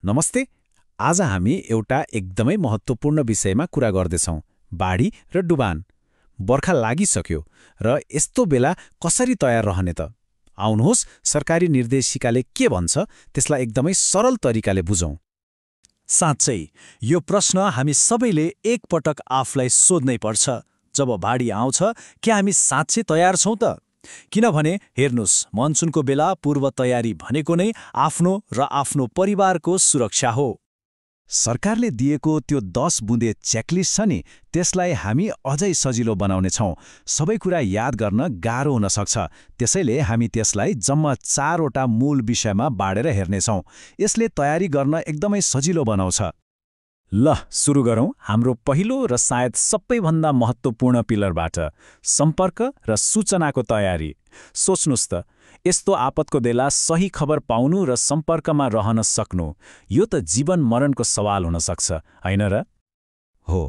नमस्ते। आज हामी एउटा एकदमै महत्त्वपूर्ण विषयमा कुरा गर्दैछौँ, बाढी र डुबान। बर्खा लागिसक्यो र यस्तो बेला कसरी तयार रहने त? आउनुहोस्, सरकारी निर्देशिकाले के भन्छ त्यसलाई एकदमै सरल तरिकाले बुझौँ। साँच्चै यो प्रश्न हामी सबैले एकपटक आफूलाई सोध्नै पर्छ। जब बाढी आउँछ, के हामी साँच्चै तयार छौँ त? किनभने हेर्नुस्, मनसुनको बेला पूर्व तयारी भनेको नै आफ्नो र आफ्नो परिवारको सुरक्षा हो। सरकारले दिएको त्यो 10 बुँदे चेकलिस्ट छ नि, त्यसलाई हामी अझै सजिलो बनाउनेछौँ। सबै कुरा याद गर्न गाह्रो हुन सक्छ, त्यसैले हामी त्यसलाई जम्मा 4वटा मूल विषयमा बाँडेर हेर्नेछौँ। यसले तयारी गर्न एकदमै सजिलो बनाउँछ। ल सुरु गरौँ हाम्रो पहिलो र सायद सबैभन्दा महत्त्वपूर्ण पिलरबाट, सम्पर्क र सूचनाको तयारी। सोच्नुस् त, यस्तो आपतको बेला सही खबर पाउनु र सम्पर्कमा रहन सक्नु, यो त जीवन मरणको सवाल हुन सक्छ, होइन र? हो,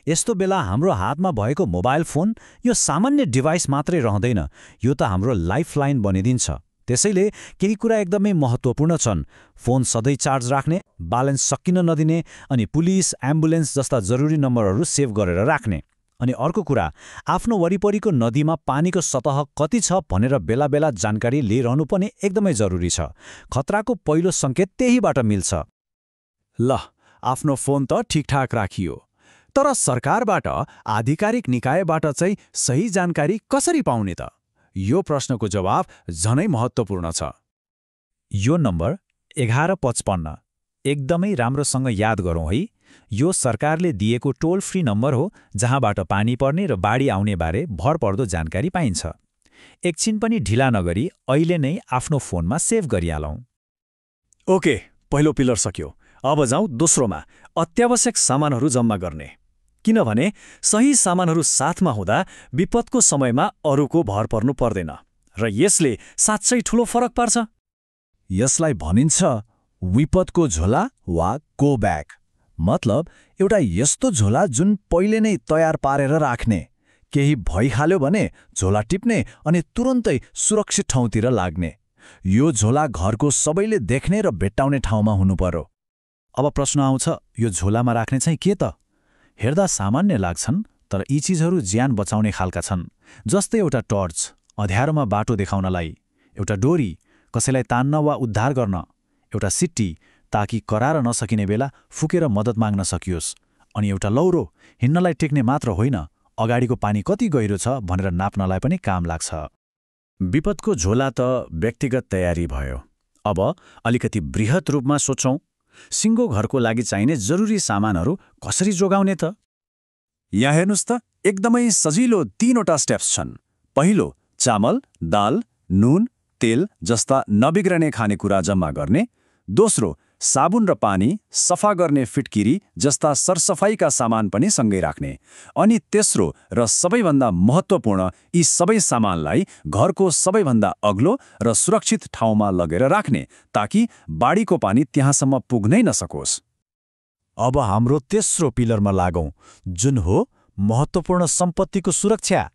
यस्तो बेला हाम्रो हातमा भएको मोबाइल फोन यो सामान्य डिभाइस मात्रै रहँदैन, यो त हाम्रो लाइफलाइन बनिदिन्छ। त्यसैले केही कुरा एकदमै महत्त्वपूर्ण छन्। फोन सधैँ चार्ज राख्ने, ब्यालेन्स सकिन नदिने, अनि पुलिस, एम्बुलेन्स जस्ता जरुरी नम्बरहरू सेभ गरेर राख्ने। अनि अर्को कुरा, आफ्नो वरिपरिको नदीमा पानीको सतह कति छ भनेर बेला बेला जानकारी लिइरहनु पनि एकदमै जरुरी छ। खतराको पहिलो सङ्केत त्यहीबाट मिल्छ। ल, आफ्नो फोन त ठिकठाक राखियो, तर सरकारबाट, आधिकारिक निकायबाट चाहिँ सही जानकारी कसरी पाउने त? यो प्रश्नको जवाब झनै महत्त्वपूर्ण छ। यो नम्बर 1155 एकदमै राम्रोसँग याद गरौँ है। यो सरकारले दिएको टोल फ्री नम्बर हो, जहाँबाट पानी पर्ने र बाढी आउने बारे भरपर्दो जानकारी पाइन्छ। एकछिन पनि ढिला नगरी अहिले नै आफ्नो फोनमा सेभ गरिहालौँ। ओके, पहिलो पिलर सक्यो। अब जाउँ दोस्रोमा, अत्यावश्यक सामानहरू जम्मा गर्ने। किनभने सही सामानहरू साथमा हुँदा विपदको समयमा अरूको भर पर्नु पर्दैन, र यसले साँच्चै ठूलो फरक पार्छ। यसलाई भनिन्छ विपदको झोला वा गो ब्याग। मतलब एउटा यस्तो झोला जुन पहिले नै तयार पारेर राख्ने। केही भइहाल्यो भने झोला टिप्ने अनि तुरन्तै सुरक्षित ठाउँतिर लाग्ने। यो झोला घरको सबैले देख्ने र भेट्टाउने ठाउँमा हुनु पर्यो। अब प्रश्न आउँछ, यो झोलामा राख्ने चाहिँ के त? हेर्दा सामान्य लाग्छन्, तर यी चिजहरू ज्यान बचाउने खालका छन्। जस्तै एउटा टर्च, अँध्यारोमा बाटो देखाउनलाई; एउटा डोरी, कसैलाई तान्न वा उद्धार गर्न; एउटा सिट्टी, ताकि करार नसकिने बेला फुकेर मद्दत माग्न सकियोस्; अनि एउटा लौरो, हिँड्नलाई टेक्ने मात्र होइन, अगाडिको पानी कति गहिरो छ भनेर नाप्नलाई पनि काम लाग्छ। विपदको झोला त व्यक्तिगत तयारी भयो। अब अलिकति बृहत रूपमा सोचौँ, सिङ्गो घरको लागि चाहिने जरुरी सामानहरू कसरी जोगाउने त? यहाँ हेर्नुस् त, एकदमै सजिलो 3वटा स्टेप्स छन्। पहिलो, चामल, दाल, नुन, तेल जस्ता नबिग्रने खानेकुरा जम्मा गर्ने। दोस्रो, साबुन र पानी, सफा गर्ने फिटकिरी जस्ता सरसफाइका सामान पनि सँगै राख्ने। अनि तेस्रो र सबैभन्दा महत्त्वपूर्ण, यी सबै सामानलाई घरको सबैभन्दा अग्लो र सुरक्षित ठाउँमा लगेर राख्ने, ताकि बाढीको पानी त्यहाँसम्म पुग्नै नसकोस्। अब हाम्रो तेस्रो पिलरमा लागौँ, जुन हो महत्त्वपूर्ण सम्पत्तिको सुरक्षा।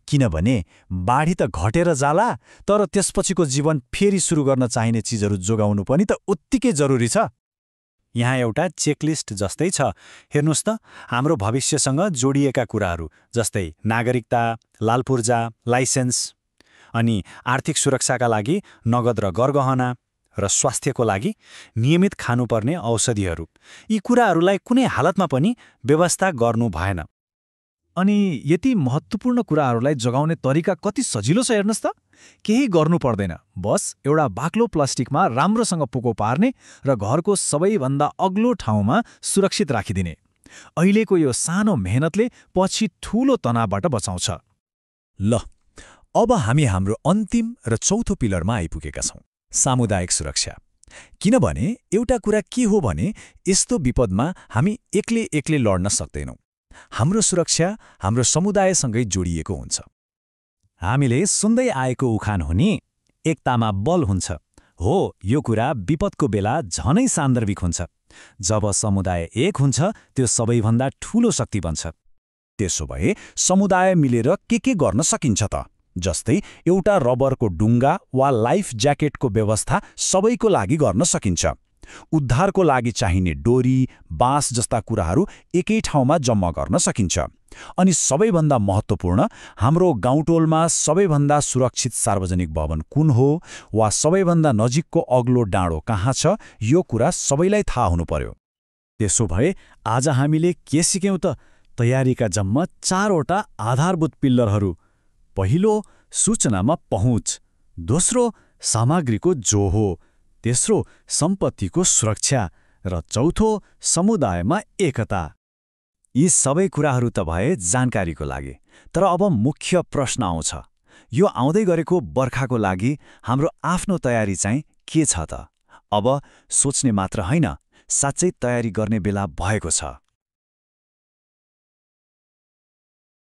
किनभने बाढी त घटेर जाला, तर त्यसपछिको जीवन फेरि सुरु गर्न चाहिने चिजहरू जोगाउनु पनि त उत्तिकै जरुरी छ। यहाँ एउटा चेकलिस्ट जस्तै छ। हेर्नुस् त, हाम्रो भविष्यसँग जोडिएका कुराहरू जस्तै नागरिकता, लालपूर्जा, लाइसेन्स, अनि आर्थिक सुरक्षाका लागि नगद र गरगहना, र स्वास्थ्यको लागि नियमित खानुपर्ने औषधिहरू। यी कुराहरूलाई कुनै हालतमा पनि व्यवस्था गर्नु भएन। अनि यति महत्त्वपूर्ण कुराहरूलाई जोगाउने तरिका कति सजिलो छ हेर्नुहोस् त। केही गर्नु पर्दैन, बस एउटा बाक्लो प्लास्टिकमा राम्रोसँग पोको पार्ने र घरको सबैभन्दा अग्लो ठाउँमा सुरक्षित राखिदिने। अहिलेको यो सानो मेहनतले पछि ठूलो तनावबाट बचाउँछ। ल, अब हामी हाम्रो अन्तिम र चौथो पिलरमा आइपुगेका छौँ, सामुदायिक सुरक्षा। किनभने एउटा कुरा के हो भने, यस्तो विपदमा हामी एक्लै लड्न सक्दैनौँ। हाम्रो सुरक्षा हाम्रो समुदायसँगै जोडिएको हुन्छ। हामीले सुन्दै आएको उखान हो नि, एकतामा बल हुन्छ। हो, यो कुरा विपदको बेला झनै सान्दर्भिक हुन्छ। जब समुदाय एक हुन्छ, त्यो सबैभन्दा ठूलो शक्ति बन्छ। त्यसो भए समुदाय मिलेर के गर्न सकिन्छ त? जस्तै एउटा रबरको डुङ्गा वा लाइफ ज्याकेटको व्यवस्था सबैको लागि गर्न सकिन्छ। उद्धारको लागि चाहिने डोरी, बाँस जस्ता कुराहरू एकै ठाउँमा जम्मा गर्न सकिन्छ। अनि सबैभन्दा महत्त्वपूर्ण, हाम्रो गाउँटोलमा सबैभन्दा सुरक्षित सार्वजनिक भवन कुन हो वा सबैभन्दा नजिकको अग्लो डाँडो कहाँ छ, यो कुरा सबैलाई थाहा हुनु पर्यो। त्यसो भए आज हामीले के सिक्यौँ त? तयारीका जम्मा 4वटा आधारभूत पिल्लरहरू। पहिलो, सूचनामा पहुँच। दोस्रो, सामग्रीको जोहो। तेस्रो, सम्पत्तिको सुरक्षा। र चौथो, समुदायमा एकता। यी सबै कुराहरू त भए जानकारीको लागि, तर अब मुख्य प्रश्न आउँछ। यो आउँदै गरेको बर्खाको लागि हाम्रो आफ्नो तयारी चाहिँ के छ त? अब सोच्ने मात्र होइन, साँच्चै तयारी गर्ने बेला भएको छ।